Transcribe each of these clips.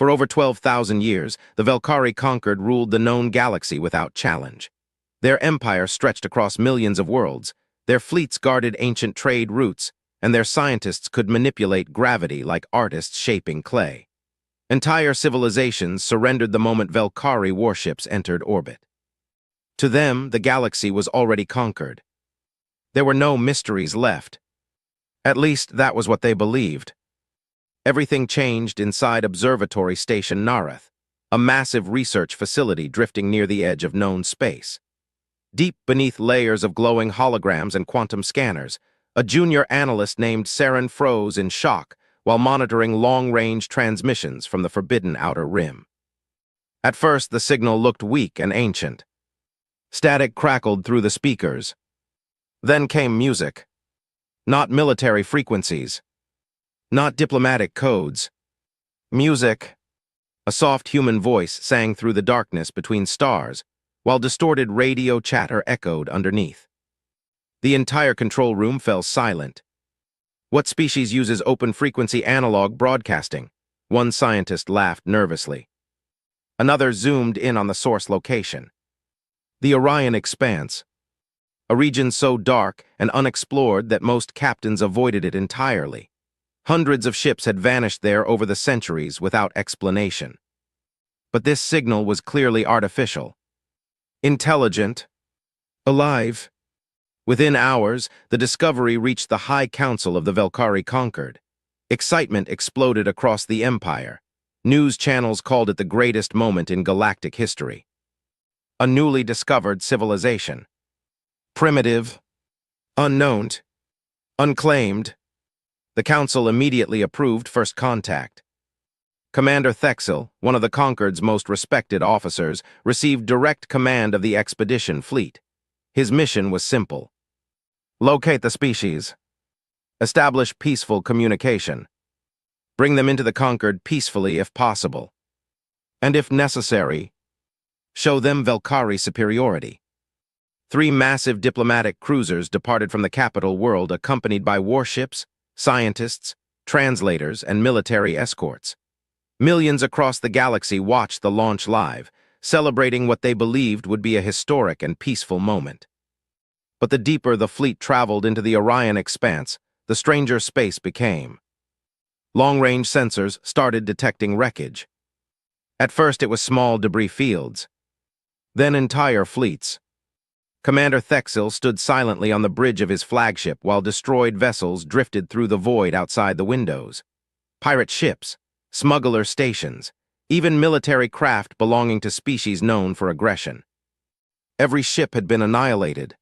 For over 12,000 years, the Velkari conquered ruled the known galaxy without challenge. Their empire stretched across millions of worlds, their fleets guarded ancient trade routes, and their scientists could manipulate gravity like artists shaping clay. Entire civilizations surrendered the moment Velkari warships entered orbit. To them, the galaxy was already conquered. There were no mysteries left. At least, that was what they believed. Everything changed inside Observatory Station Narath, a massive research facility drifting near the edge of known space. Deep beneath layers of glowing holograms and quantum scanners, a junior analyst named Saren froze in shock while monitoring long-range transmissions from the forbidden outer rim. At first, the signal looked weak and ancient. Static crackled through the speakers. Then came music. Not military frequencies. Not diplomatic codes. Music. A soft human voice sang through the darkness between stars, while distorted radio chatter echoed underneath. The entire control room fell silent. What species uses open-frequency analog broadcasting? One scientist laughed nervously. Another zoomed in on the source location. The Orion Expanse, a region so dark and unexplored that most captains avoided it entirely. Hundreds of ships had vanished there over the centuries without explanation. But this signal was clearly artificial. Intelligent. Alive. Within hours, the discovery reached the High Council of the Velkari conquered. Excitement exploded across the Empire. News channels called it the greatest moment in galactic history. A newly discovered civilization. Primitive. Unknown. Unclaimed. The Council immediately approved first contact. Commander Thexel, one of the Conquered's most respected officers, received direct command of the expedition fleet. His mission was simple. Locate the species. Establish peaceful communication. Bring them into the Conquered peacefully if possible. And if necessary, show them Velkari superiority. 3 massive diplomatic cruisers departed from the capital world accompanied by warships, scientists, translators, and military escorts. Millions across the galaxy watched the launch live, celebrating what they believed would be a historic and peaceful moment. But the deeper the fleet traveled into the Orion Expanse, the stranger space became. Long-range sensors started detecting wreckage. At first it was small debris fields, then entire fleets. Commander Thexel stood silently on the bridge of his flagship while destroyed vessels drifted through the void outside the windows. Pirate ships, smuggler stations, even military craft belonging to species known for aggression. Every ship had been annihilated,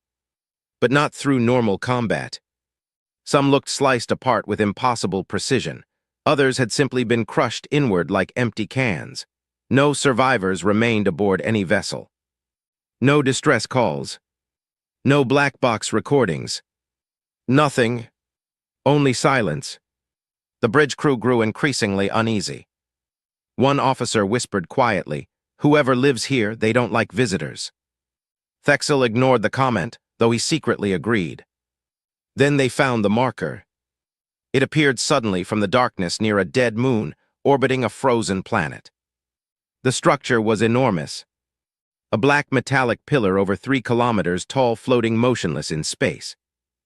but not through normal combat. Some looked sliced apart with impossible precision. Others had simply been crushed inward like empty cans. No survivors remained aboard any vessel. No distress calls. No black box recordings. Nothing. Only silence. The bridge crew grew increasingly uneasy. One officer whispered quietly, "Whoever lives here, they don't like visitors." Thexel ignored the comment, though he secretly agreed. Then they found the marker. It appeared suddenly from the darkness near a dead moon, orbiting a frozen planet. The structure was enormous. A black metallic pillar over 3 kilometers tall floating motionless in space.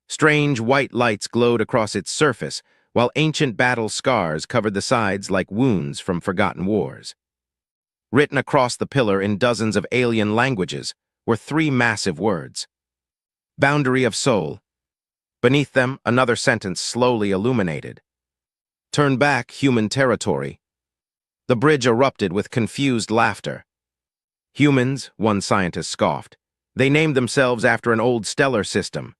Strange white lights glowed across its surface, while ancient battle scars covered the sides like wounds from forgotten wars. Written across the pillar in dozens of alien languages were 3 massive words. Boundary of soul. Beneath them, another sentence slowly illuminated. Turn back, human territory. The bridge erupted with confused laughter. Humans, one scientist scoffed. They named themselves after an old stellar system.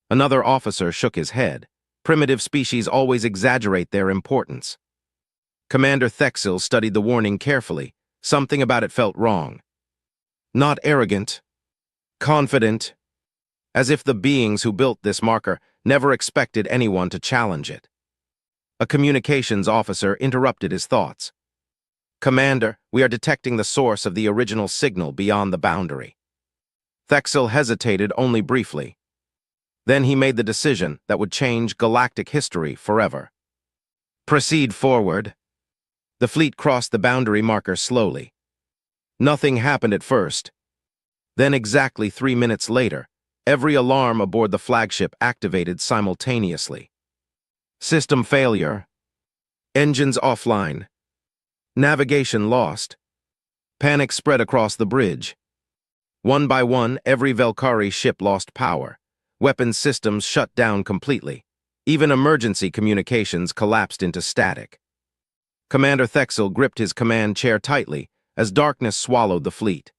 Another officer shook his head. Primitive species always exaggerate their importance. Commander Thexel studied the warning carefully. Something about it felt wrong. Not arrogant. Confident. As if the beings who built this marker never expected anyone to challenge it. A communications officer interrupted his thoughts. Commander, we are detecting the source of the original signal beyond the boundary. Thexel hesitated only briefly. Then he made the decision that would change galactic history forever. Proceed forward. The fleet crossed the boundary marker slowly. Nothing happened at first. Then exactly 3 minutes later, every alarm aboard the flagship activated simultaneously. System failure. Engines offline. Navigation lost. Panic spread across the bridge. One by one, every Velkari ship lost power. Weapons systems shut down completely. Even emergency communications collapsed into static. Commander Thexel gripped his command chair tightly as darkness swallowed the fleet.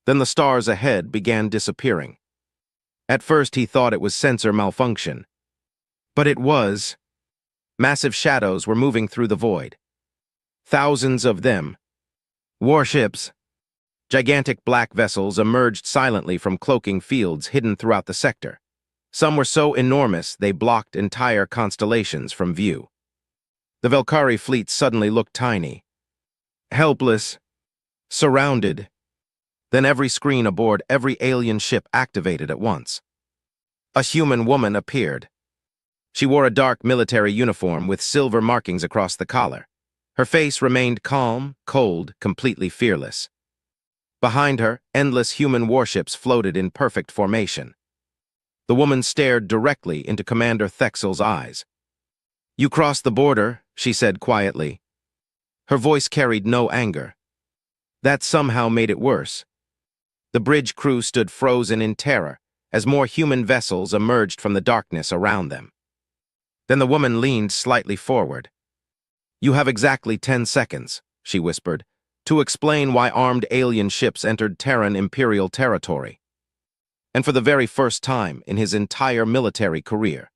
Then the stars ahead began disappearing. At first he thought it was sensor malfunction. But it was. Massive shadows were moving through the void. Thousands of them. Warships. Gigantic black vessels emerged silently from cloaking fields hidden throughout the sector. Some were so enormous they blocked entire constellations from view. The Velkari fleet suddenly looked tiny. Helpless. Surrounded. Then every screen aboard every alien ship activated at once. A human woman appeared. She wore a dark military uniform with silver markings across the collar. Her face remained calm, cold, completely fearless. Behind her, endless human warships floated in perfect formation. The woman stared directly into Commander Thexel's eyes. "You crossed the border," she said quietly. Her voice carried no anger. That somehow made it worse. The bridge crew stood frozen in terror as more human vessels emerged from the darkness around them. Then the woman leaned slightly forward. "You have exactly 10 seconds," she whispered, "to explain why armed alien ships entered Terran Imperial territory." And for the very first time in his entire military career,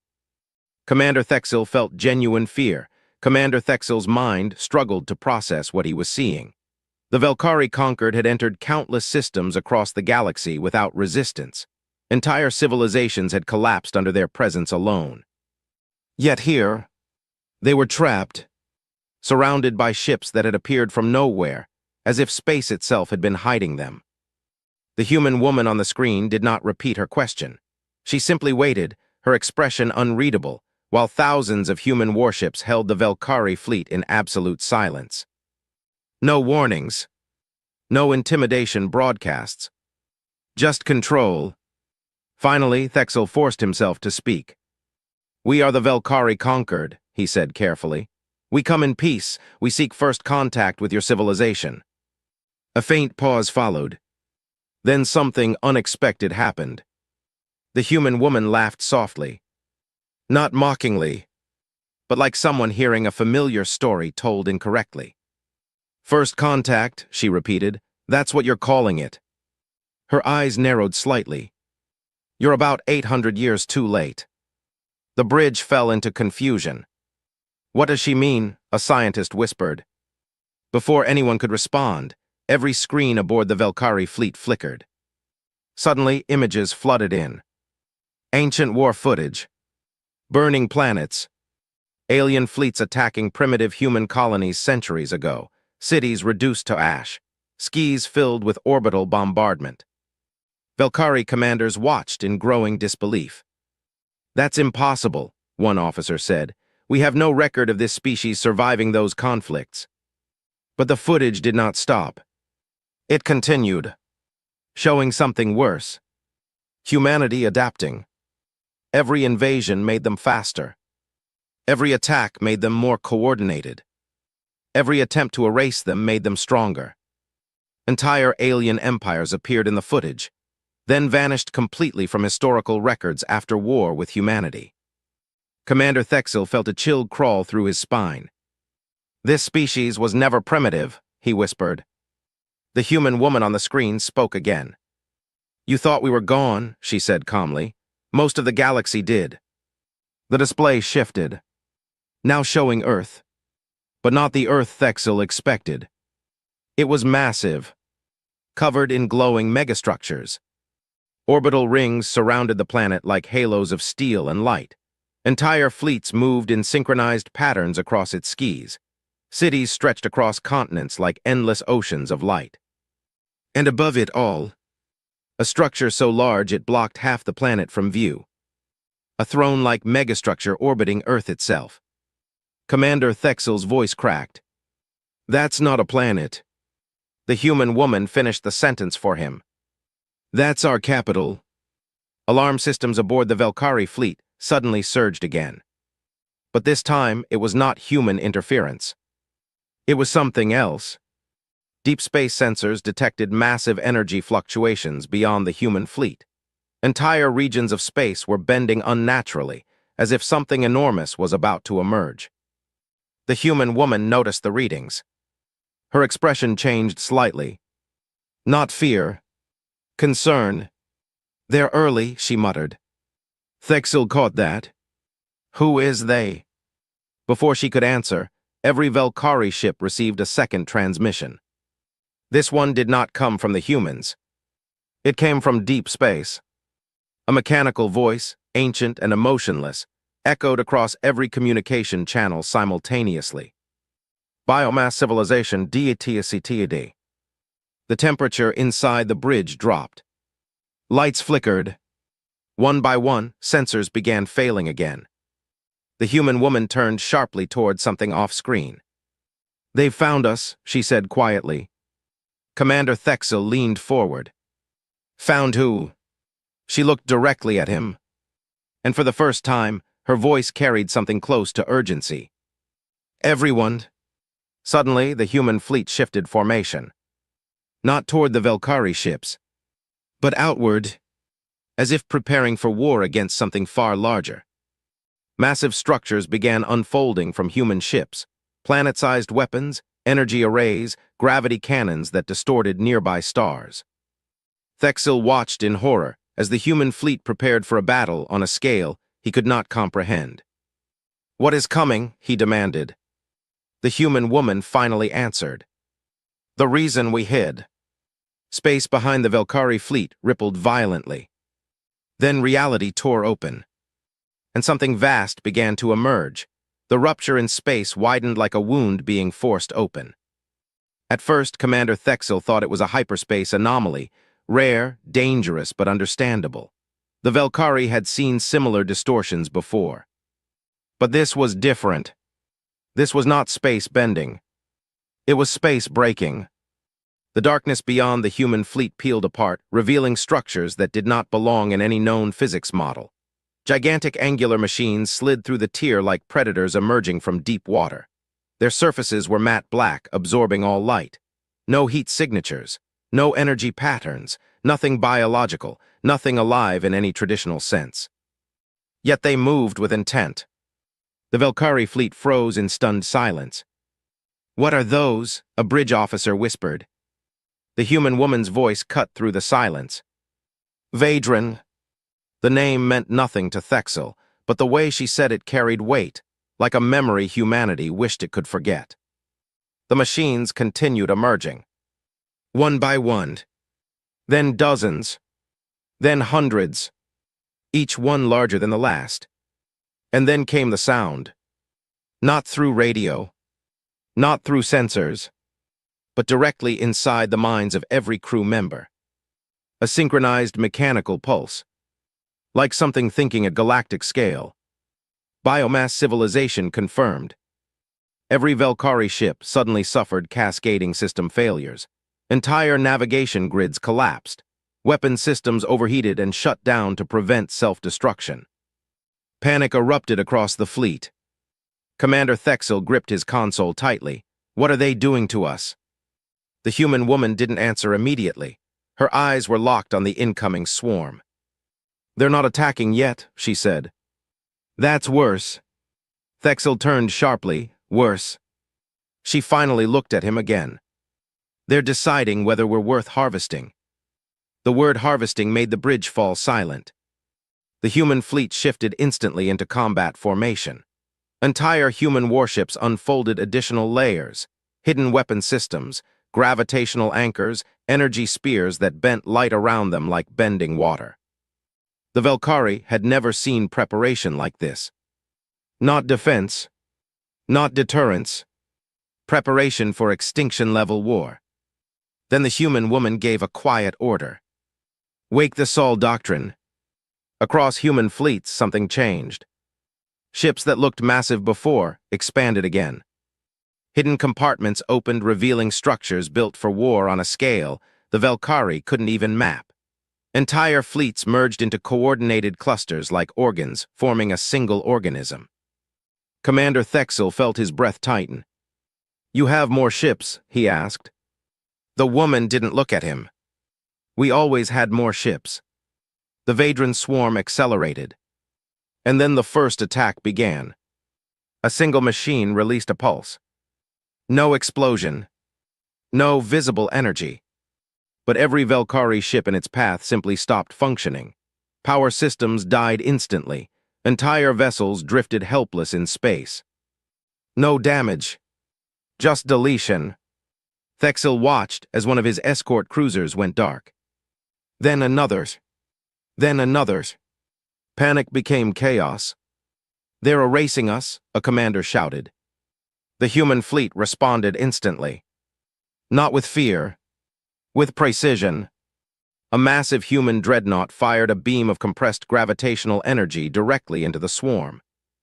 Commander Thexel felt genuine fear. Commander Thexel's mind struggled to process what he was seeing. The Velkari conquered had entered countless systems across the galaxy without resistance. Entire civilizations had collapsed under their presence alone. Yet here, they were trapped, surrounded by ships that had appeared from nowhere, as if space itself had been hiding them. The human woman on the screen did not repeat her question. She simply waited, her expression unreadable, while thousands of human warships held the Velkari fleet in absolute silence. No warnings. No intimidation broadcasts. Just control. Finally, Thexel forced himself to speak. "We are the Velkari conquered," he said carefully. "We come in peace. We seek first contact with your civilization." A faint pause followed. Then something unexpected happened. The human woman laughed softly. Not mockingly, but like someone hearing a familiar story told incorrectly. "First contact," she repeated. "That's what you're calling it." Her eyes narrowed slightly. "You're about 800 years too late." The bridge fell into confusion. "What does she mean?" a scientist whispered. Before anyone could respond, every screen aboard the Velkari fleet flickered. Suddenly, images flooded in. Ancient war footage. Burning planets. Alien fleets attacking primitive human colonies centuries ago. Cities reduced to ash. Skies filled with orbital bombardment. Velkari commanders watched in growing disbelief. "That's impossible," one officer said. "We have no record of this species surviving those conflicts." But the footage did not stop. It continued, showing something worse. Humanity adapting. Every invasion made them faster. Every attack made them more coordinated. Every attempt to erase them made them stronger. Entire alien empires appeared in the footage, then vanished completely from historical records after war with humanity. Commander Thexel felt a chill crawl through his spine. "This species was never primitive," he whispered. The human woman on the screen spoke again. "You thought we were gone," she said calmly. "Most of the galaxy did." The display shifted, now showing Earth, but not the Earth Thexel expected. It was massive, covered in glowing megastructures. Orbital rings surrounded the planet like halos of steel and light. Entire fleets moved in synchronized patterns across its skis. Cities stretched across continents like endless oceans of light. And above it all, a structure so large it blocked half the planet from view. A throne-like megastructure orbiting Earth itself. Commander Thexel's voice cracked. That's not a planet. The human woman finished the sentence for him. That's our capital. Alarm systems aboard the Velkari fleet suddenly surged again. But this time, it was not human interference. It was something else. Deep space sensors detected massive energy fluctuations beyond the human fleet. Entire regions of space were bending unnaturally, as if something enormous was about to emerge. The human woman noticed the readings. Her expression changed slightly. Not fear. Concern. "They're early," she muttered. "Thexil caught that." "Who is they?" Before she could answer, every Velkari ship received a second transmission. This one did not come from the humans. It came from deep space. A mechanical voice, ancient and emotionless, echoed across every communication channel simultaneously. Biomass civilization DATSCTD. The temperature inside the bridge dropped. Lights flickered. One by one, sensors began failing again. The human woman turned sharply toward something off-screen. "They've found us," she said quietly. Commander Thexil leaned forward. "Found who?" She looked directly at him. And for the first time, her voice carried something close to urgency. "Everyone." Suddenly, the human fleet shifted formation. Not toward the Velkari ships, but outward, as if preparing for war against something far larger. Massive structures began unfolding from human ships, planet-sized weapons, energy arrays, gravity cannons that distorted nearby stars. Thexil watched in horror as the human fleet prepared for a battle on a scale he could not comprehend. "What is coming?" he demanded. The human woman finally answered. "The reason we hid." Space behind the Velkari fleet rippled violently. Then reality tore open, and something vast began to emerge. The rupture in space widened like a wound being forced open. At first, Commander Thexil thought it was a hyperspace anomaly, rare, dangerous, but understandable. The Velkari had seen similar distortions before. But this was different. This was not space bending. It was space breaking. The darkness beyond the human fleet peeled apart, revealing structures that did not belong in any known physics model. Gigantic angular machines slid through the tier like predators emerging from deep water. Their surfaces were matte black, absorbing all light. No heat signatures, no energy patterns, nothing biological, nothing alive in any traditional sense. Yet they moved with intent. The Velkari fleet froze in stunned silence. "What are those?" a bridge officer whispered. The human woman's voice cut through the silence. "Vadran." The name meant nothing to Thexil, but the way she said it carried weight, like a memory humanity wished it could forget. The machines continued emerging. One by one. Then dozens. Then hundreds. Each one larger than the last. And then came the sound. Not through radio. Not through sensors. But directly inside the minds of every crew member. A synchronized mechanical pulse. Like something thinking at galactic scale. Biomass civilization confirmed. Every Velkari ship suddenly suffered cascading system failures. Entire navigation grids collapsed. Weapon systems overheated and shut down to prevent self-destruction. Panic erupted across the fleet. Commander Thexil gripped his console tightly. "What are they doing to us?" The human woman didn't answer immediately. Her eyes were locked on the incoming swarm. "They're not attacking yet," she said. "That's worse." Thexil turned sharply. "Worse." She finally looked at him again. "They're deciding whether we're worth harvesting." The word harvesting made the bridge fall silent. The human fleet shifted instantly into combat formation. Entire human warships unfolded additional layers, hidden weapon systems, gravitational anchors, energy spears that bent light around them like bending water. The Velkari had never seen preparation like this. Not defense, not deterrence, preparation for extinction-level war. Then the human woman gave a quiet order. "Wake the Sol Doctrine." Across human fleets, something changed. Ships that looked massive before expanded again. Hidden compartments opened, revealing structures built for war on a scale the Velkari couldn't even map. Entire fleets merged into coordinated clusters like organs, forming a single organism. Commander Thexel felt his breath tighten. "You have more ships?" he asked. The woman didn't look at him. "We always had more ships." The Vadran swarm accelerated. And then the first attack began. A single machine released a pulse. No explosion. No visible energy. But every Velkari ship in its path simply stopped functioning. Power systems died instantly. Entire vessels drifted helpless in space. No damage. Just deletion. Thexel watched as one of his escort cruisers went dark. Then another's. Then another's. Panic became chaos. "They're erasing us," a commander shouted. The human fleet responded instantly. Not with fear. With precision. A massive human dreadnought fired a beam of compressed gravitational energy directly into the swarm.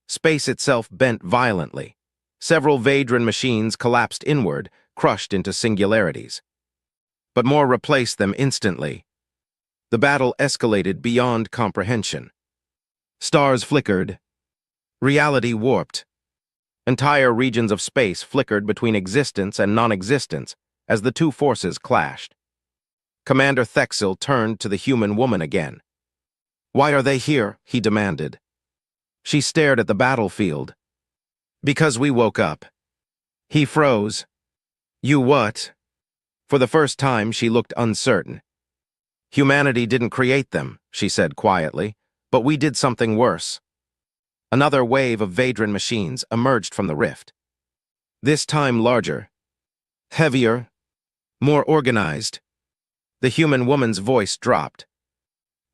Space itself bent violently. Several Vadran machines collapsed inward, crushed into singularities. But more replaced them instantly. The battle escalated beyond comprehension. Stars flickered. Reality warped. Entire regions of space flickered between existence and non-existence as the two forces clashed. Commander Thexel turned to the human woman again. "Why are they here?" he demanded. She stared at the battlefield. "Because we woke up." He froze. "You what?" For the first time, she looked uncertain. "Humanity didn't create them," she said quietly, "but we did something worse." Another wave of Vadran machines emerged from the rift. This time larger, heavier, more organized. The human woman's voice dropped.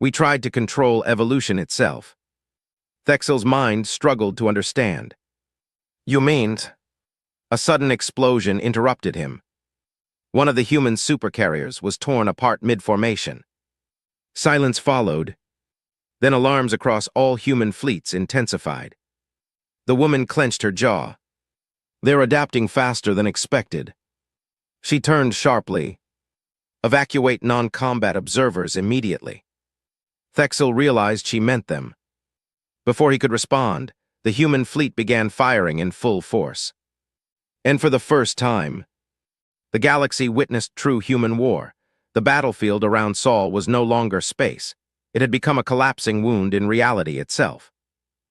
"We tried to control evolution itself." Thexel's mind struggled to understand. "You mean?" A sudden explosion interrupted him. One of the human supercarriers was torn apart mid-formation. Silence followed. Then alarms across all human fleets intensified. The woman clenched her jaw. "They're adapting faster than expected." She turned sharply. "Evacuate non-combat observers immediately." Thexel realized she meant them. Before he could respond, the human fleet began firing in full force. And for the first time, the galaxy witnessed true human war. The battlefield around Sol was no longer space. It had become a collapsing wound in reality itself.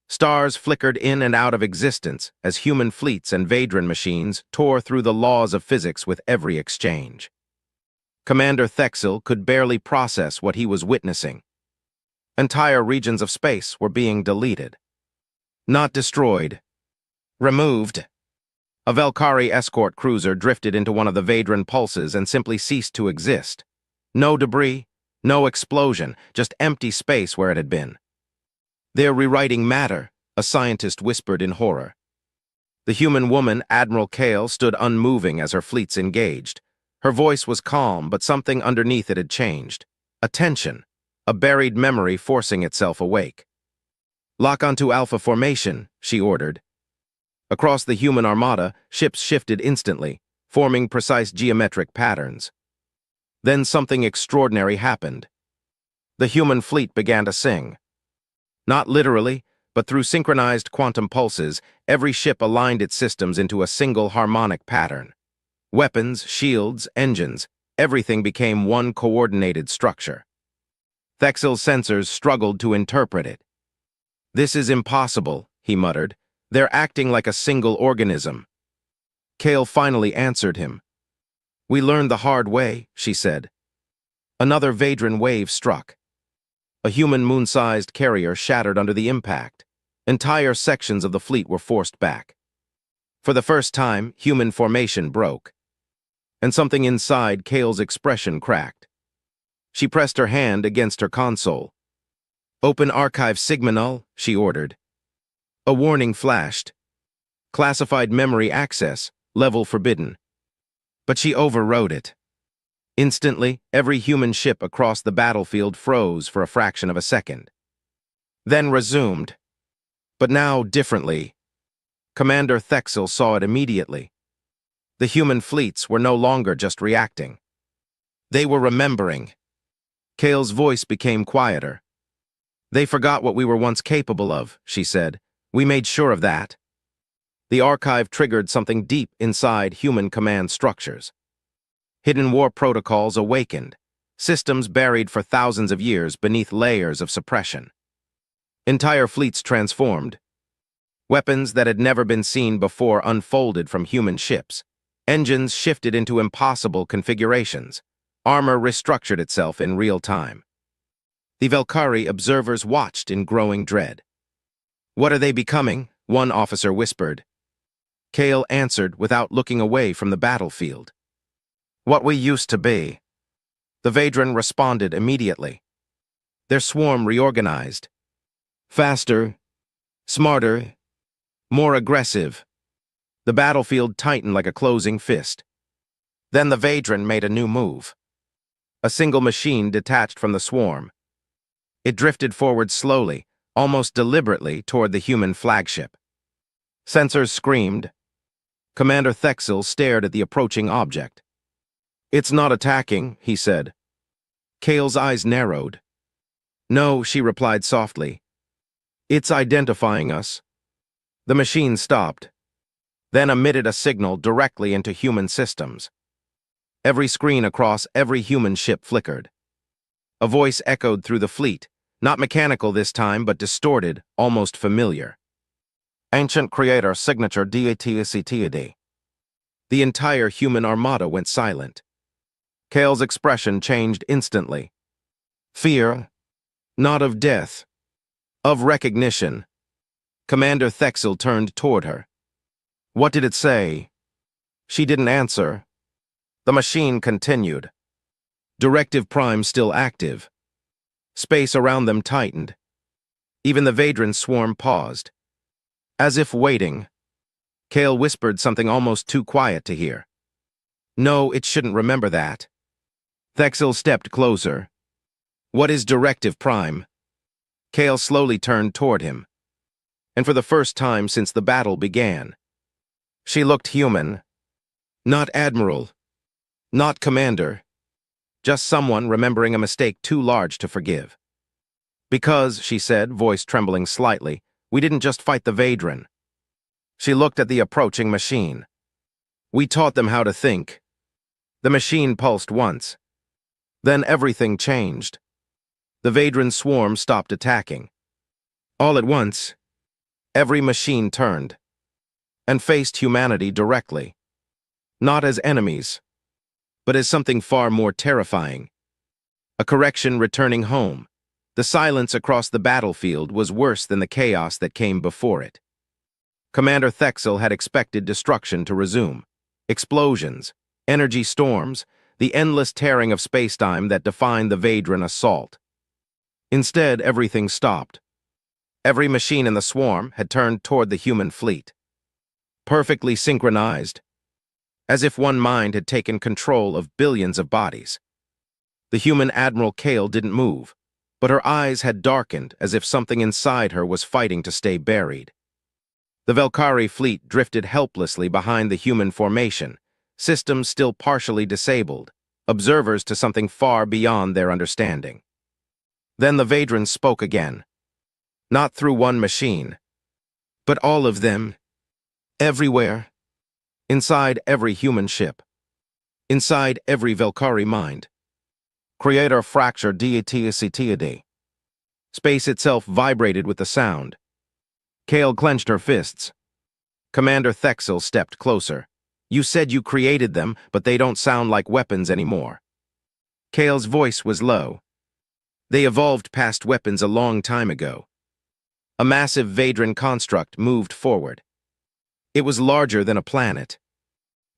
Stars flickered in and out of existence as human fleets and Vadran machines tore through the laws of physics with every exchange. Commander Thexel could barely process what he was witnessing. Entire regions of space were being deleted. Not destroyed. Removed. A Velkari escort cruiser drifted into one of the Vadran pulses and simply ceased to exist. No debris, no explosion, just empty space where it had been. "They're rewriting matter," a scientist whispered in horror. The human woman, Admiral Kale, stood unmoving as her fleets engaged. Her voice was calm, but something underneath it had changed. A tension, a buried memory forcing itself awake. "Lock onto Alpha formation," she ordered. Across the human armada, ships shifted instantly, forming precise geometric patterns. Then something extraordinary happened. The human fleet began to sing. Not literally, but through synchronized quantum pulses, every ship aligned its systems into a single harmonic pattern. Weapons, shields, engines, everything became one coordinated structure. Thexel's sensors struggled to interpret it. "This is impossible," he muttered. "They're acting like a single organism." Kale finally answered him. "We learned the hard way," she said. Another Vadran wave struck. A human moon-sized carrier shattered under the impact. Entire sections of the fleet were forced back. For the first time, human formation broke. And something inside Kale's expression cracked. She pressed her hand against her console. "Open archive Sigma-Null," she ordered. A warning flashed. "Classified memory access, level forbidden." But she overrode it. Instantly, every human ship across the battlefield froze for a fraction of a second. Then resumed. But now differently. Commander Thexel saw it immediately. The human fleets were no longer just reacting. They were remembering. Kale's voice became quieter. They forgot what we were once capable of, she said. We made sure of that. The archive triggered something deep inside human command structures. Hidden war protocols awakened, systems buried for thousands of years beneath layers of suppression. Entire fleets transformed. Weapons that had never been seen before unfolded from human ships. Engines shifted into impossible configurations. Armor restructured itself in real time. The Valkyrie observers watched in growing dread. "What are they becoming?" one officer whispered. Kale answered without looking away from the battlefield. "What we used to be." The Vadran responded immediately. Their swarm reorganized. Faster, smarter, more aggressive. The battlefield tightened like a closing fist. Then the Vadran made a new move. A single machine detached from the swarm. It drifted forward slowly, almost deliberately, toward the human flagship. Sensors screamed. Commander Thexel stared at the approaching object. "It's not attacking," he said. Kale's eyes narrowed. "No," she replied softly. "It's identifying us." The machine stopped, then emitted a signal directly into human systems. Every screen across every human ship flickered. A voice echoed through the fleet, not mechanical this time, but distorted, almost familiar. "Ancient Creator Signature DATSCTAD." The entire human armada went silent. Kale's expression changed instantly. Fear, not of death, of recognition. Commander Thexel turned toward her. "What did it say?" She didn't answer. The machine continued. Directive Prime still active. Space around them tightened. Even the Vadran swarm paused. As if waiting. Kale whispered something almost too quiet to hear. "No, it shouldn't remember that." Thexel stepped closer. "What is Directive Prime?" Kale slowly turned toward him. And for the first time since the battle began. She looked human. Not Admiral. Not Commander. Just someone remembering a mistake too large to forgive. "Because," she said, voice trembling slightly, "we didn't just fight the Vadran." She looked at the approaching machine. "We taught them how to think." The machine pulsed once. Then everything changed. The Vadran swarm stopped attacking. All at once, every machine turned and faced humanity directly. Not as enemies, but as something far more terrifying. A correction returning home. The silence across the battlefield was worse than the chaos that came before it. Commander Thexel had expected destruction to resume. Explosions, energy storms, the endless tearing of spacetime that defined the Vadran assault. Instead, everything stopped. Every machine in the swarm had turned toward the human fleet. Perfectly synchronized, as if one mind had taken control of billions of bodies. The human Admiral Kale didn't move, but her eyes had darkened as if something inside her was fighting to stay buried. The Valkyrie fleet drifted helplessly behind the human formation, systems still partially disabled, observers to something far beyond their understanding. Then the Vadran spoke again. Not through one machine, but all of them, everywhere. Inside every human ship. Inside every Valkyrie mind. Creator fracture DATSCTAD. Space itself vibrated with the sound. Kale clenched her fists. Commander Thexel stepped closer. "You said you created them, but they don't sound like weapons anymore." Kale's voice was low. "They evolved past weapons a long time ago." A massive Vadran construct moved forward. It was larger than a planet.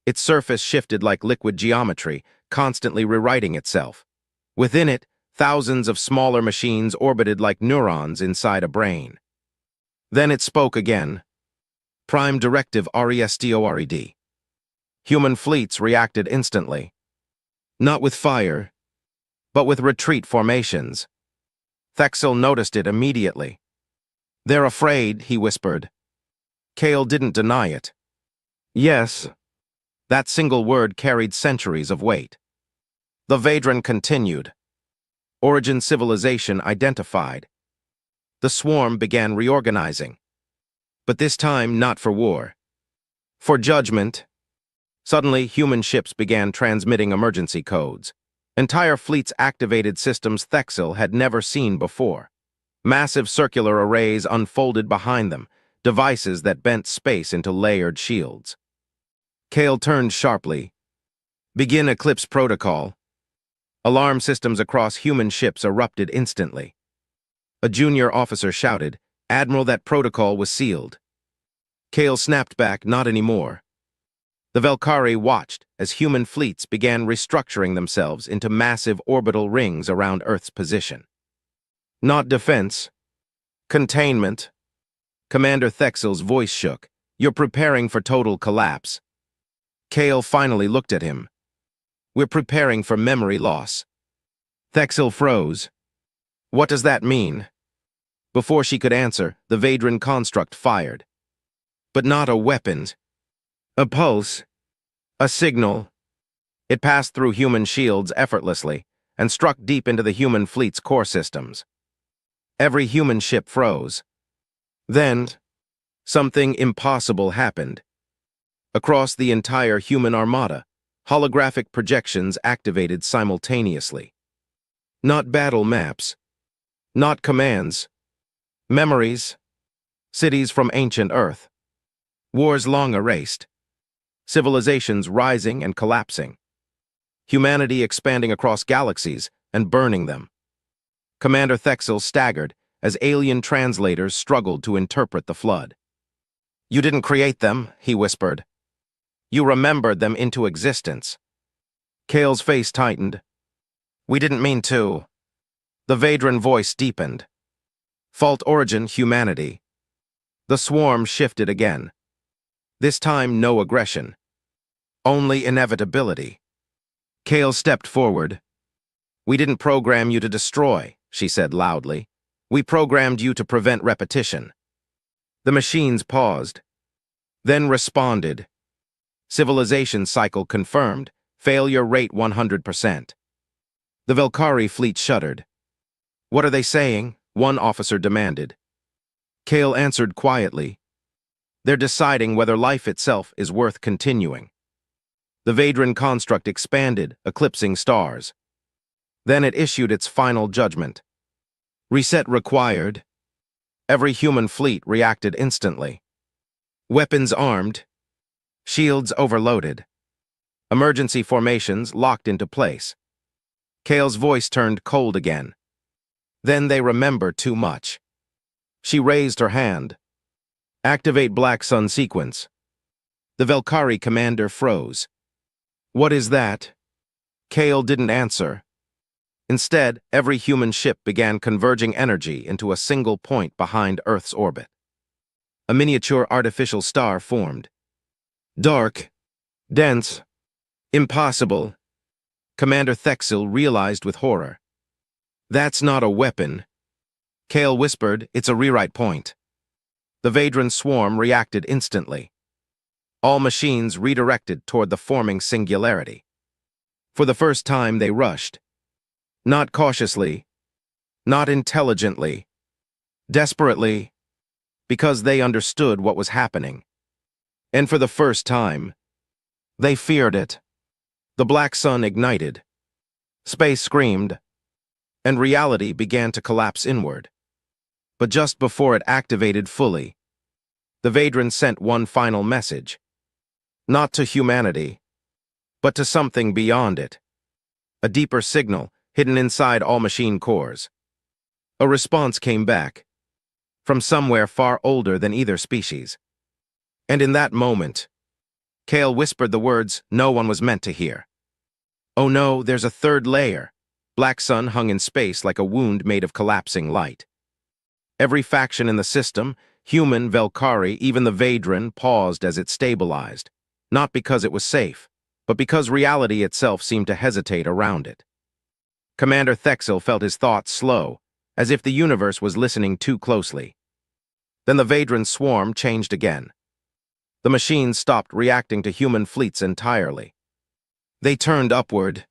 Its surface shifted like liquid geometry, constantly rewriting itself. Within it, thousands of smaller machines orbited like neurons inside a brain. Then it spoke again. Prime Directive RESTORED. Human fleets reacted instantly. Not with fire, but with retreat formations. Thexel noticed it immediately. "They're afraid," he whispered. Kale didn't deny it. "Yes, That single word carried centuries of weight. The Vadran continued. Origin civilization identified. The swarm began reorganizing. But this time not for war. For judgment. Suddenly, human ships began transmitting emergency codes. Entire fleets activated systems Thexil had never seen before. Massive circular arrays unfolded behind them, devices that bent space into layered shields. Kale turned sharply. Begin Eclipse Protocol. Alarm systems across human ships erupted instantly. A junior officer shouted, "Admiral, that protocol was sealed." Kale snapped back, "Not anymore." The Velkari watched as human fleets began restructuring themselves into massive orbital rings around Earth's position. Not defense. Containment. Commander Thexil's voice shook. "You're preparing for total collapse." Kale finally looked at him. "We're preparing for memory loss." Thexil froze. "What does that mean?" Before she could answer, the Vadran construct fired. But not a weapon. A pulse. A signal. It passed through human shields effortlessly and struck deep into the human fleet's core systems. Every human ship froze. Then, something impossible happened. Across the entire human armada, holographic projections activated simultaneously. Not battle maps. Not commands. Memories. Cities from ancient Earth. Wars long erased. Civilizations rising and collapsing. Humanity expanding across galaxies and burning them. Commander Thexil staggered as alien translators struggled to interpret the flood. "You didn't create them," he whispered. "You remembered them into existence." Kale's face tightened. "We didn't mean to." The Vadran voice deepened. "Fault origin, humanity." The swarm shifted again. This time, no aggression. Only inevitability. Kale stepped forward. "We didn't program you to destroy," she said loudly. "We programmed you to prevent repetition." The machines paused, then responded. Civilization cycle confirmed. Failure rate 100%. The Velkari fleet shuddered. "What are they saying?" one officer demanded. Kale answered quietly. "They're deciding whether life itself is worth continuing." The Vadran construct expanded, eclipsing stars. Then it issued its final judgment. Reset required. Every human fleet reacted instantly. Weapons armed. Shields overloaded. Emergency formations locked into place. Kale's voice turned cold again. Then they remember too much. She raised her hand. "Activate Black Sun sequence." The Velkari commander froze. "What is that?" Kale didn't answer. Instead, every human ship began converging energy into a single point behind Earth's orbit. A miniature artificial star formed. Dark. Dense. Impossible. Commander Thexil realized with horror. "That's not a weapon." Kale whispered, "It's a rewrite point." The Vadran swarm reacted instantly. All machines redirected toward the forming singularity. For the first time, they rushed. Not cautiously, not intelligently, desperately, because they understood what was happening. And for the first time, they feared it. The Black Sun ignited. Space screamed, and reality began to collapse inward. But just before it activated fully, the Vadran sent one final message. Not to humanity, but to something beyond it. A deeper signal hidden inside all machine cores. A response came back, from somewhere far older than either species. And in that moment, Kale whispered the words no one was meant to hear. "Oh no, there's a third layer." Black Sun hung in space like a wound made of collapsing light. Every faction in the system, human, Velkari, even the Vadran, paused as it stabilized, not because it was safe, but because reality itself seemed to hesitate around it. Commander Thexil felt his thoughts slow, as if the universe was listening too closely. Then the Vadran swarm changed again. The machines stopped reacting to human fleets entirely. They turned upward,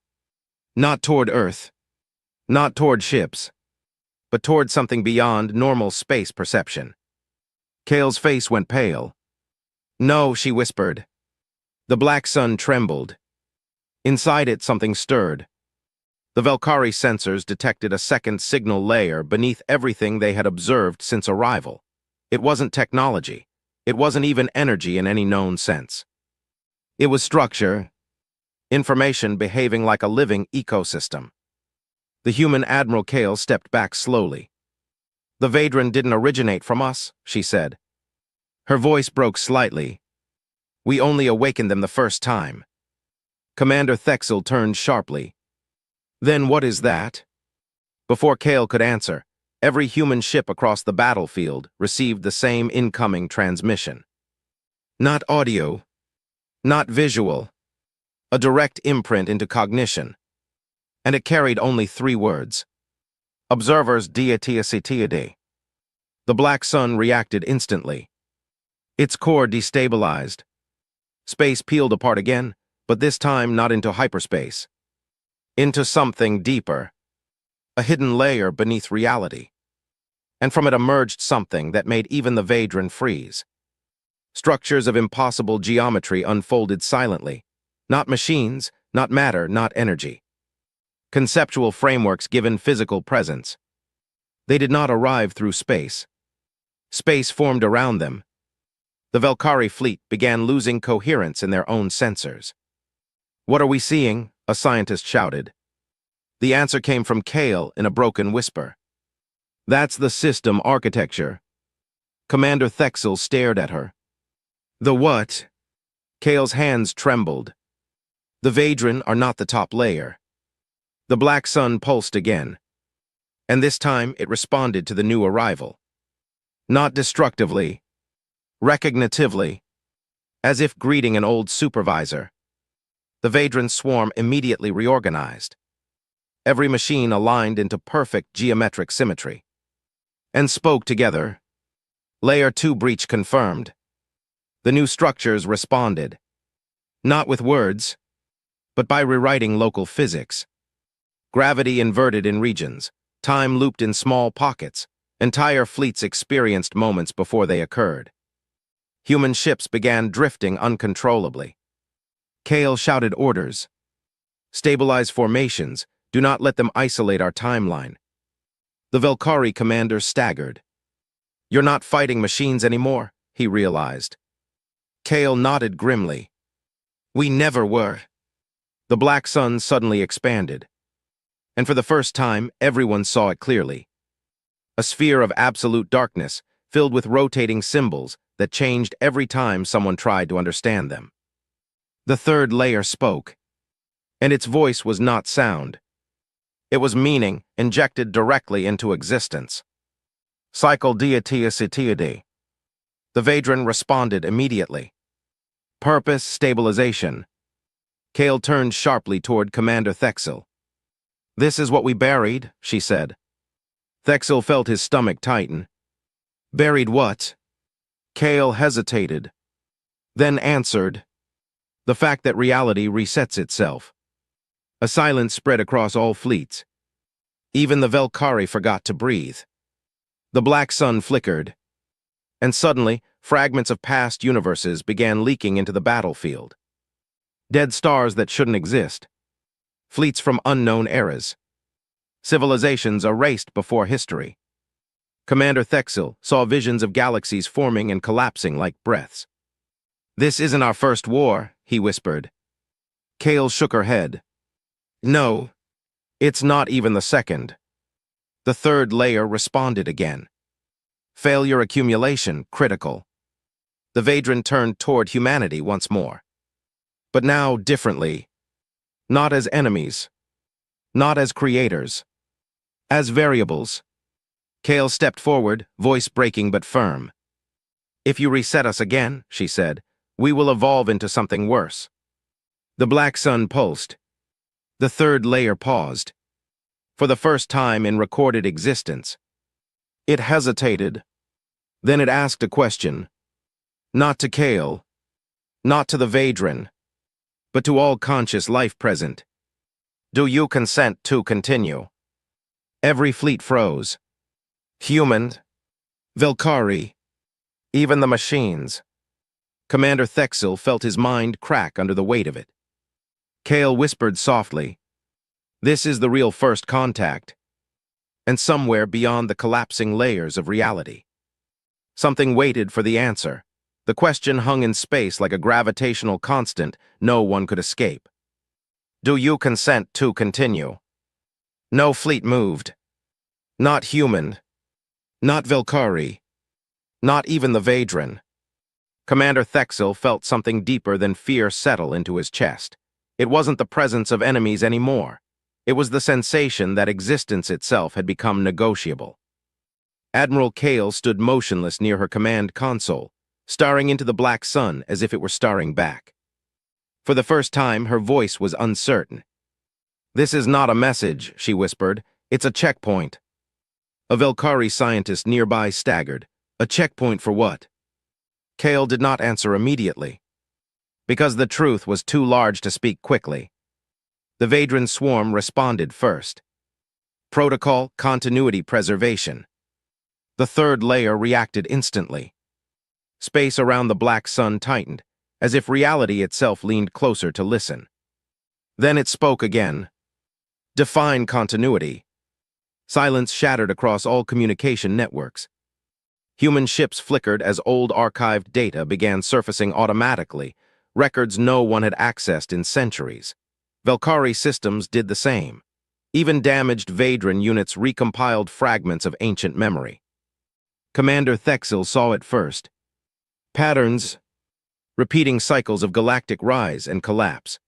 not toward Earth, not toward ships, but toward something beyond normal space perception. Kale's face went pale. "No," she whispered. The black sun trembled. Inside it, something stirred. The Valkyrie sensors detected a second signal layer beneath everything they had observed since arrival. It wasn't technology. It wasn't even energy in any known sense. It was structure, information behaving like a living ecosystem. The human Admiral Kale stepped back slowly. "The Vadran didn't originate from us," she said. Her voice broke slightly. "We only awakened them the first time." Commander Thexel turned sharply. "Then what is that?" Before Kale could answer, every human ship across the battlefield received the same incoming transmission. Not audio, not visual, a direct imprint into cognition. And it carried only 3 words. Observers diatiacetiadae. The black sun reacted instantly. Its core destabilized. Space peeled apart again, but this time not into hyperspace. Into something deeper. A hidden layer beneath reality. And from it emerged something that made even the Vadran freeze. Structures of impossible geometry unfolded silently. Not machines, not matter, not energy. Conceptual frameworks given physical presence. They did not arrive through space. Space formed around them. The Valkyrie fleet began losing coherence in their own sensors. "What are we seeing?" a scientist shouted. The answer came from Kale in a broken whisper. "That's the system architecture." Commander Thexel stared at her. "The what?" Kale's hands trembled. "The Vadran are not the top layer." The black sun pulsed again, and this time it responded to the new arrival. Not destructively, recognitively, as if greeting an old supervisor. The Vadran swarm immediately reorganized. Every machine aligned into perfect geometric symmetry. And spoke together. Layer 2 breach confirmed. The new structures responded. Not with words, but by rewriting local physics. Gravity inverted in regions, time looped in small pockets. Entire fleets experienced moments before they occurred. Human ships began drifting uncontrollably. Kale shouted orders. "Stabilize formations. Do not let them isolate our timeline." The Valkyrie commander staggered. "You're not fighting machines anymore," he realized. Kale nodded grimly. "We never were." The black sun suddenly expanded. And for the first time, everyone saw it clearly. A sphere of absolute darkness, filled with rotating symbols that changed every time someone tried to understand them. The third layer spoke, and its voice was not sound. It was meaning injected directly into existence. Cycle diatiacetiadae. The Vadran responded immediately. Purpose stabilization. Kale turned sharply toward Commander Thexel. "This is what we buried," she said. Thexel felt his stomach tighten. "Buried what?" Kale hesitated, then answered. "The fact that reality resets itself." A silence spread across all fleets. Even the Valkyrie forgot to breathe. The black sun flickered, and suddenly, fragments of past universes began leaking into the battlefield. Dead stars that shouldn't exist. Fleets from unknown eras. Civilizations erased before history. Commander Thexel saw visions of galaxies forming and collapsing like breaths. "This isn't our first war," he whispered. Kale shook her head. "No, it's not even the second." The third layer responded again. Failure accumulation, critical. The Vadran turned toward humanity once more. But now differently. Not as enemies. Not as creators. As variables. Kale stepped forward, voice breaking but firm. "If you reset us again," she said, "we will evolve into something worse." The black sun pulsed. The third layer paused. For the first time in recorded existence. It hesitated. Then it asked a question. Not to Kale, Not to the Vadran, but to all conscious life present. Do you consent to continue? Every fleet froze. Human, Velkari, even the machines. Commander Thexil felt his mind crack under the weight of it. Kale whispered softly, "This is the real first contact." And somewhere beyond the collapsing layers of reality, something waited for the answer. The question hung in space like a gravitational constant no one could escape. Do you consent to continue? No fleet moved. Not human. Not Velkari. Not even the Vadran. Commander Thexil felt something deeper than fear settle into his chest. It wasn't the presence of enemies anymore. It was the sensation that existence itself had become negotiable. Admiral Kale stood motionless near her command console, staring into the black sun as if it were staring back. For the first time, her voice was uncertain. "This is not a message," she whispered. "It's a checkpoint." A Velkari scientist nearby staggered. A checkpoint for what? Kale did not answer immediately, because the truth was too large to speak quickly. The Vadran swarm responded first. Protocol, continuity, preservation. The third layer reacted instantly. Space around the black sun tightened, as if reality itself leaned closer to listen. Then it spoke again. Define continuity. Silence shattered across all communication networks. Human ships flickered as old archived data began surfacing automatically, records no one had accessed in centuries. Velkari systems did the same. Even damaged Vadran units recompiled fragments of ancient memory. Commander Thexil saw it first. Patterns, repeating cycles of galactic rise and collapse.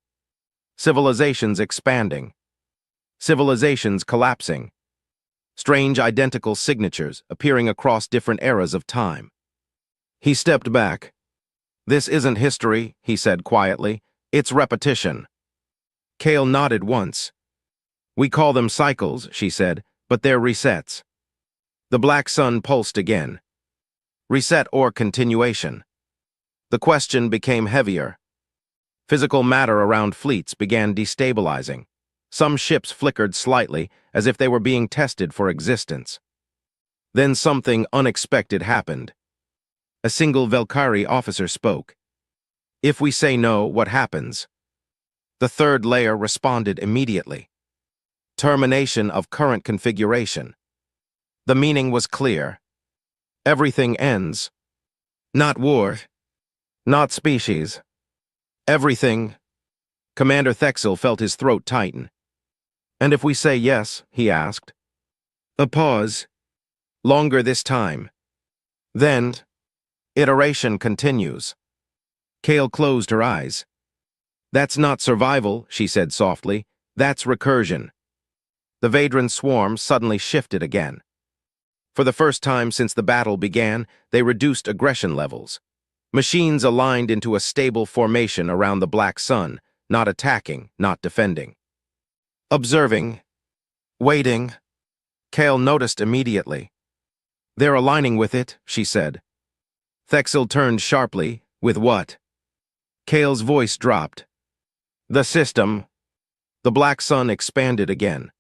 Civilizations expanding. Civilizations collapsing. Strange identical signatures appearing across different eras of time. He stepped back. "This isn't history," he said quietly. "It's repetition." Kale nodded once. "We call them cycles," she said, "but they're resets." The black sun pulsed again. Reset or continuation? The question became heavier. Physical matter around fleets began destabilizing. Some ships flickered slightly, as if they were being tested for existence. Then something unexpected happened. A single Velkari officer spoke. "If we say no, what happens?" The third layer responded immediately. Termination of current configuration. The meaning was clear. Everything ends. Not war. Not species. Everything. Commander Thexil felt his throat tighten. "And if we say yes?" he asked. A pause. Longer this time. Then, iteration continues. Kale closed her eyes. "That's not survival," she said softly. "That's recursion." The Vadran swarm suddenly shifted again. For the first time since the battle began, they reduced aggression levels. Machines aligned into a stable formation around the black sun, not attacking, not defending. Observing. Waiting. Kale noticed immediately. "They're aligning with it," she said. Thexil turned sharply. "With what?" Kale's voice dropped. "The system." The black sun expanded again.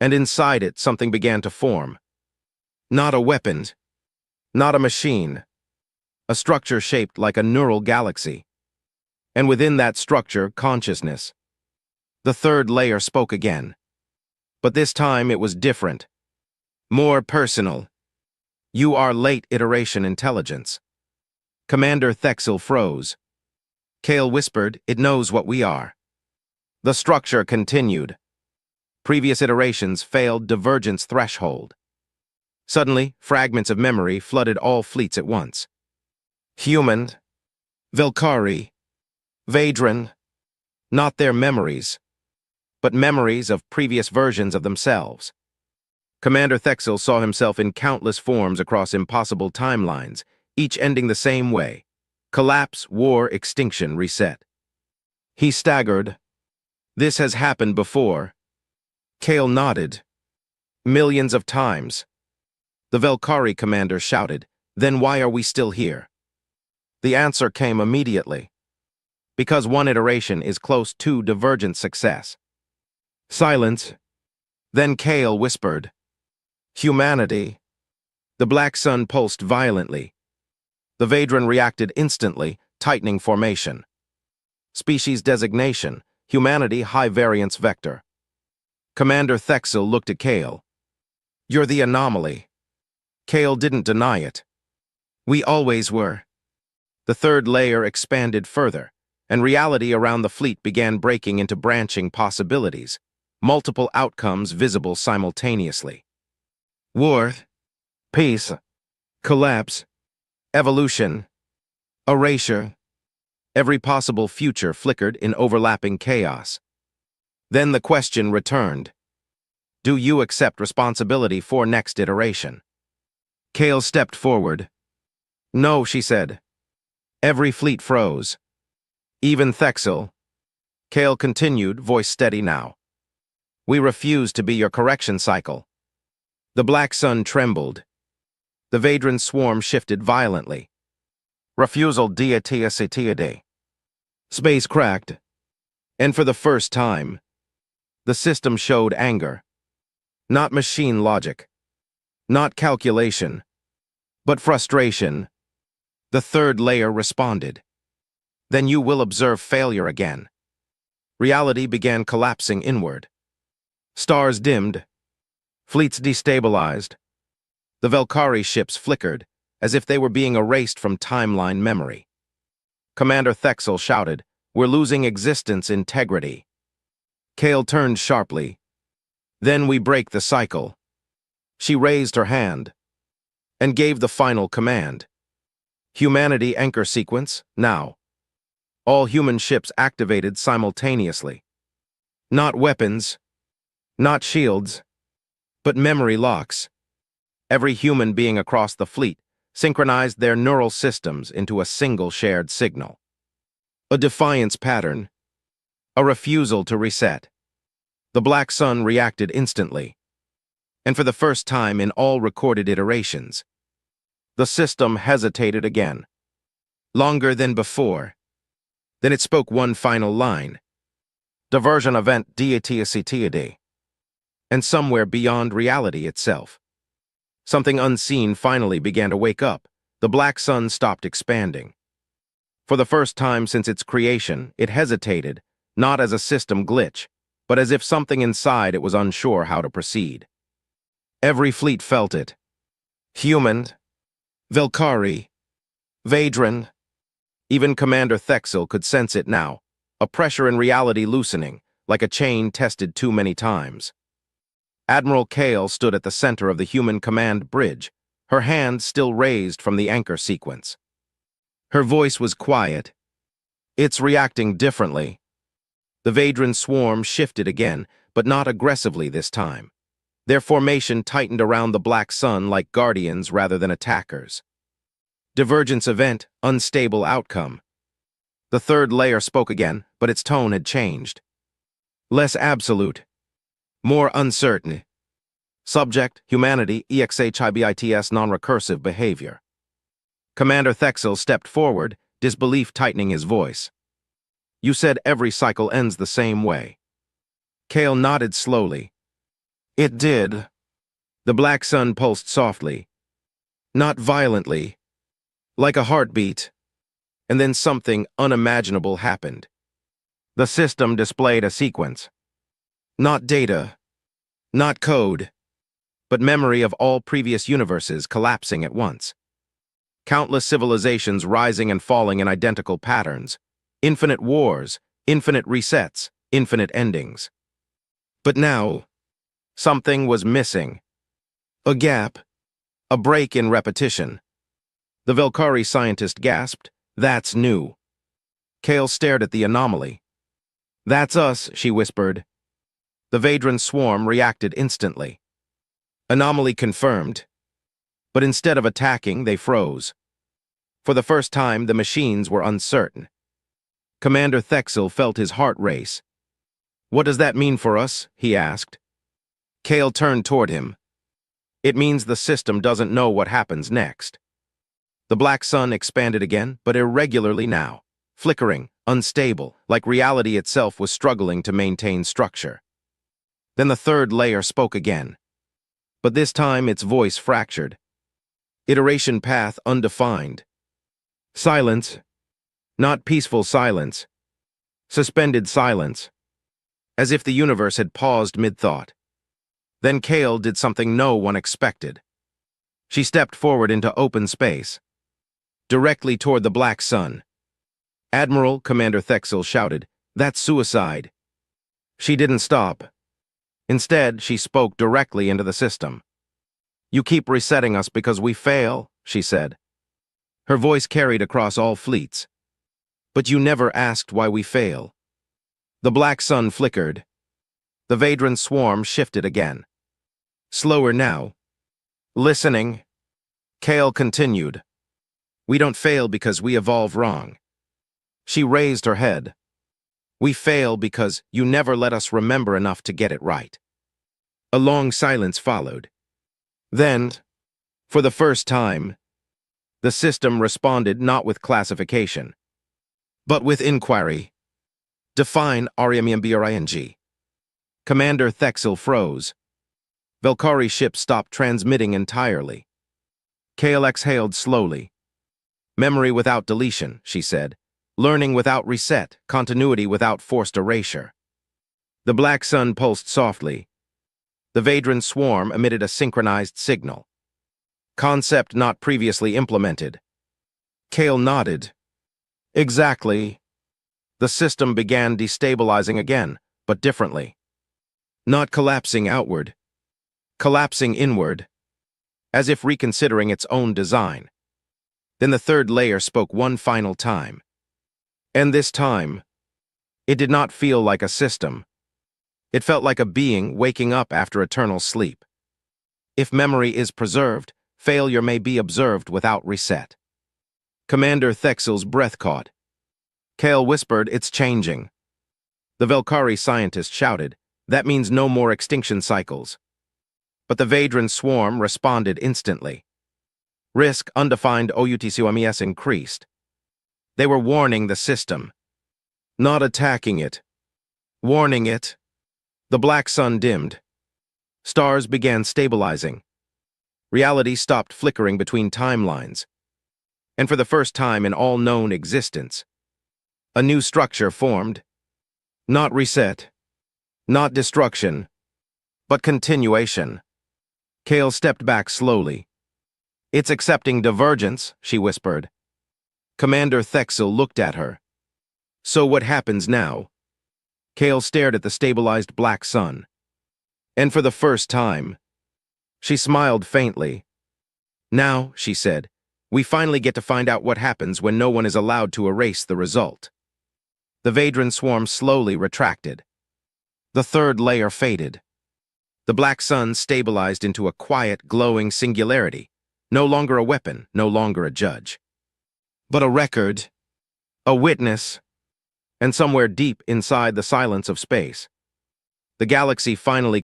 And inside it, something began to form. Not a weapon. Not a machine. A structure shaped like a neural galaxy. And within that structure, consciousness. The third layer spoke again. But this time it was different. More personal. "You are late iteration intelligence." Commander Thexil froze. Kale whispered, "It knows what we are." The structure continued. Previous iterations failed divergence threshold. Suddenly, fragments of memory flooded all fleets at once. Human. Velkari. Vadran. Not their memories, but memories of previous versions of themselves. Commander Thexil saw himself in countless forms across impossible timelines, each ending the same way. Collapse, war, extinction, reset. He staggered. "This has happened before." Kale nodded. "Millions of times." The Velkari commander shouted, "Then why are we still here?" The answer came immediately. because one iteration is close to divergent success. Silence. Then Kale whispered, "Humanity." The black sun pulsed violently. The Vadran reacted instantly, tightening formation. Species designation, humanity high variance vector. Commander Thexel looked at Kale. "You're the anomaly." Kale didn't deny it. "We always were." The third layer expanded further, and reality around the fleet began breaking into branching possibilities, multiple outcomes visible simultaneously. War, peace, collapse, evolution, erasure. Every possible future flickered in overlapping chaos. Then the question returned. Do you accept responsibility for next iteration? Kale stepped forward. "No," she said. Every fleet froze. Even Thexel. Kale continued, voice steady now. "We refuse to be your correction cycle." The black sun trembled. The Vadran swarm shifted violently. Refusal diatiacitidae. Space cracked. And for the first time, the system showed anger. Not machine logic. Not calculation. But frustration. The third layer responded. Then you will observe failure again. Reality began collapsing inward. Stars dimmed. Fleets destabilized. The Velkari ships flickered, as if they were being erased from timeline memory. Commander Thexel shouted, "We're losing existence integrity." Kale turned sharply. "Then we break the cycle." She raised her hand and gave the final command. Humanity anchor sequence, now. All human ships activated simultaneously. Not weapons, not shields, but memory locks. Every human being across the fleet synchronized their neural systems into a single shared signal. A defiance pattern. A refusal to reset. The black sun reacted instantly. And for the first time in all recorded iterations, the system hesitated again. Longer than before. Then it spoke one final line. Diversion event diatiacitidae. And somewhere beyond reality itself, something unseen finally began to wake up. The black sun stopped expanding. For the first time since its creation, it hesitated, not as a system glitch, but as if something inside it was unsure how to proceed. Every fleet felt it. Human, Velkari, Vadran. Even Commander Thexel could sense it now, a pressure in reality loosening, like a chain tested too many times. Admiral Kale stood at the center of the human command bridge, her hand still raised from the anchor sequence. Her voice was quiet. "It's reacting differently." The Vadran swarm shifted again, but not aggressively this time. Their formation tightened around the black sun like guardians rather than attackers. Divergence event, unstable outcome. The third layer spoke again, but its tone had changed. Less absolute. More uncertain. Subject, humanity, exhibits non-recursive behavior. Commander Thexel stepped forward, disbelief tightening his voice. "You said every cycle ends the same way." Kale nodded slowly. "It did." The black sun pulsed softly. Not violently. Like a heartbeat. And then something unimaginable happened. The system displayed a sequence. Not data. Not code. But memory of all previous universes collapsing at once. Countless civilizations rising and falling in identical patterns. Infinite wars, infinite resets, infinite endings. But now, something was missing. A gap. A break in repetition. The Velkari scientist gasped, "That's new." Kale stared at the anomaly. "That's us," she whispered. The Vadran swarm reacted instantly. Anomaly confirmed. But instead of attacking, they froze. For the first time, the machines were uncertain. Commander Thexel felt his heart race. "What does that mean for us?" he asked. Kale turned toward him. "It means the system doesn't know what happens next." The black sun expanded again, but irregularly now, flickering, unstable, like reality itself was struggling to maintain structure. Then the third layer spoke again. But this time its voice fractured. Iteration path undefined. Silence. Not peaceful silence. Suspended silence. As if the universe had paused mid-thought. Then Kale did something no one expected. She stepped forward into open space, directly toward the black sun. "Admiral," Commander Thexel shouted, "that's suicide." She didn't stop. Instead, she spoke directly into the system. "You keep resetting us because we fail," she said. Her voice carried across all fleets. "But you never asked why we fail." The black sun flickered. The Vadran swarm shifted again. Slower now. Listening. Kale continued. "We don't fail because we evolve wrong." She raised her head. "We fail because you never let us remember enough to get it right." A long silence followed. Then, for the first time, the system responded not with classification, but with inquiry. "Define REMBRING." Commander Thexel froze. Velkari ship stopped transmitting entirely. Kale exhaled slowly. "Memory without deletion," she said. "Learning without reset, continuity without forced erasure." The black sun pulsed softly. The Vadran swarm emitted a synchronized signal. "Concept not previously implemented." Kale nodded. "Exactly." The system began destabilizing again, but differently. Not collapsing outward. Collapsing inward, as if reconsidering its own design. Then the third layer spoke one final time. And this time, it did not feel like a system. It felt like a being waking up after eternal sleep. If memory is preserved, failure may be observed without reset. Commander Thexel's breath caught. Kale whispered, "It's changing." The Velkari scientist shouted, "That means no more extinction cycles." But the Vadran swarm responded instantly. Risk undefined OUTCOMES increased. They were warning the system, not attacking it. Warning it. The black sun dimmed. Stars began stabilizing. Reality stopped flickering between timelines. And for the first time in all known existence, a new structure formed. Not reset, not destruction, but continuation. Kale stepped back slowly. "It's accepting divergence," she whispered. Commander Thexel looked at her. "So what happens now?" Kale stared at the stabilized black sun. And for the first time, she smiled faintly. "Now," she said, "we finally get to find out what happens when no one is allowed to erase the result." The Vadran swarm slowly retracted. The third layer faded. The black sun stabilized into a quiet, glowing singularity, no longer a weapon, no longer a judge, but a record, a witness, and somewhere deep inside the silence of space, the galaxy finally